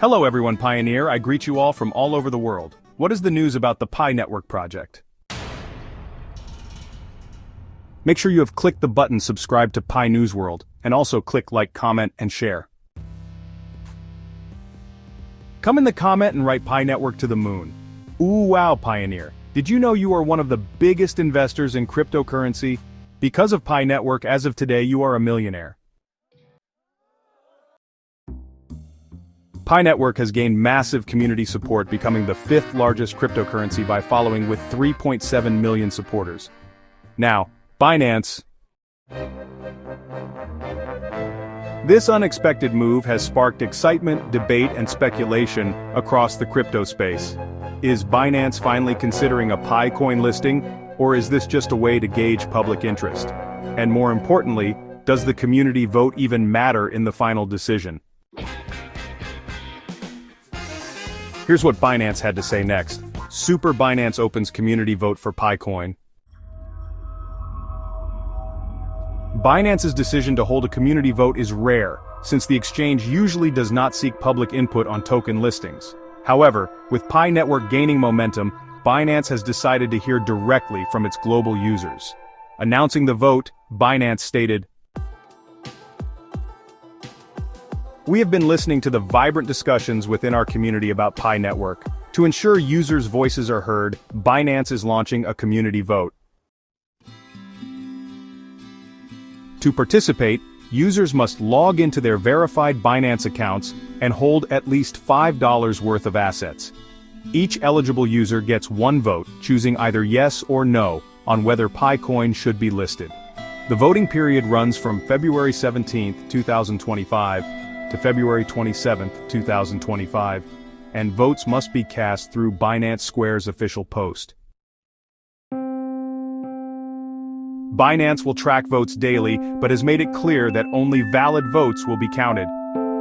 Hello everyone, Pioneer. I greet you all from all over the world. What is the news about the PiNetwork project? Make sure you have clicked the button subscribe to Pi News World, and also click like, comment, and share. Come in the comment and write PiNetwork to the moon. Ooh wow, Pioneer. Did you know you are one of the biggest investors in cryptocurrency? Because of PiNetwork, as of today, you are a millionaire. PiNetwork has gained massive community support, becoming the 5th largest cryptocurrency by following with 3.7 million supporters. Now, Binance. This unexpected move has sparked excitement, debate, and speculation across the crypto space. Is Binance finally considering a Pi coin listing, or is this just a way to gauge public interest? And more importantly, does the community vote even matter in the final decision? Here's what Binance had to say next. Super Binance opens community vote for Pi coin. Binance's decision to hold a community vote is rare, since the exchange usually does not seek public input on token listings. However, with PiNetwork gaining momentum, Binance has decided to hear directly from its global users. Announcing the vote, Binance stated, "We have been listening to the vibrant discussions within our community about PiNetwork. To ensure users' voices are heard, Binance is launching a community vote. To participate, users must log into their verified Binance accounts and hold at least $5 worth of assets. Each eligible user gets one vote, choosing either yes or no on whether Pi coin should be listed. The voting period runs from February 17, 2025 to February 27, 2025, and votes must be cast through Binance Square's official post. Binance will track votes daily, but has made it clear that only valid votes will be counted.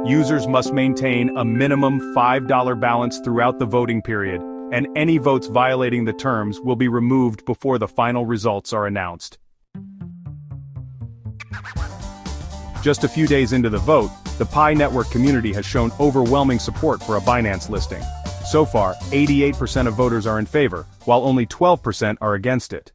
Users must maintain a minimum $5 balance throughout the voting period, and any votes violating the terms will be removed before the final results are announced." Just a few days into the vote, the PiNetwork community has shown overwhelming support for a Binance listing. So far, 88% of voters are in favor, while only 12% are against it.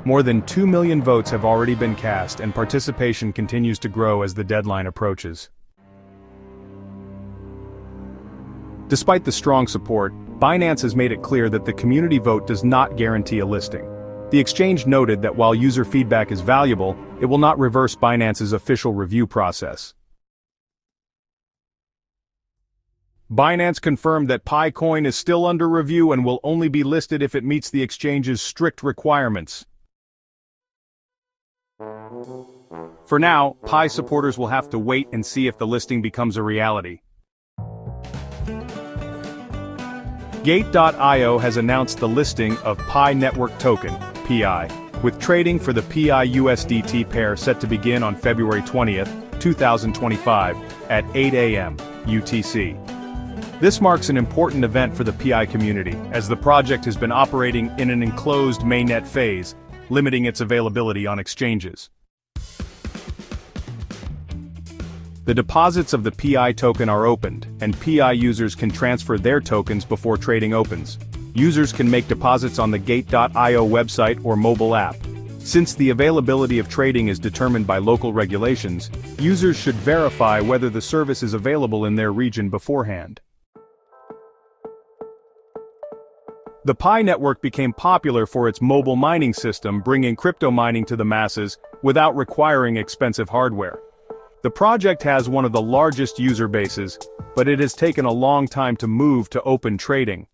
More than 2 million votes have already been cast, and participation continues to grow as the deadline approaches. Despite the strong support, Binance has made it clear that the community vote does not guarantee a listing. The exchange noted that while user feedback is valuable, it will not reverse Binance's official review process. Binance confirmed that Pi coin is still under review and will only be listed if it meets the exchange's strict requirements. For now, Pi supporters will have to wait and see if the listing becomes a reality. Gate.io has announced the listing of PiNetwork token, PI, with trading for the PI-USDT pair set to begin on February 20, 2025, at 8 a.m. UTC. This marks an important event for the PI community, as the project has been operating in an enclosed mainnet phase, limiting its availability on exchanges. The deposits of the PI token are opened, and PI users can transfer their tokens before trading opens. Users can make deposits on the Gate.io website or mobile app. Since the availability of trading is determined by local regulations, users should verify whether the service is available in their region beforehand. The PiNetwork became popular for its mobile mining system, bringing crypto mining to the masses without requiring expensive hardware. The project has one of the largest user bases, but it has taken a long time to move to open trading.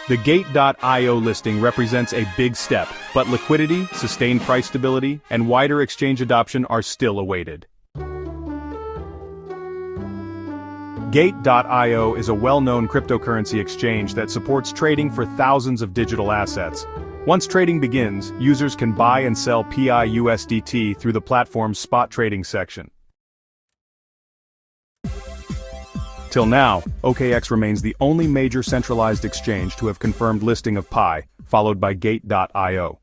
The Gate.io listing represents a big step, but liquidity, sustained price stability, and wider exchange adoption are still awaited. Gate.io is a well-known cryptocurrency exchange that supports trading for thousands of digital assets. Once trading begins, users can buy and sell PI-USDT through the platform's spot trading section. Till now, OKX remains the only major centralized exchange to have confirmed listing of Pi, followed by Gate.io.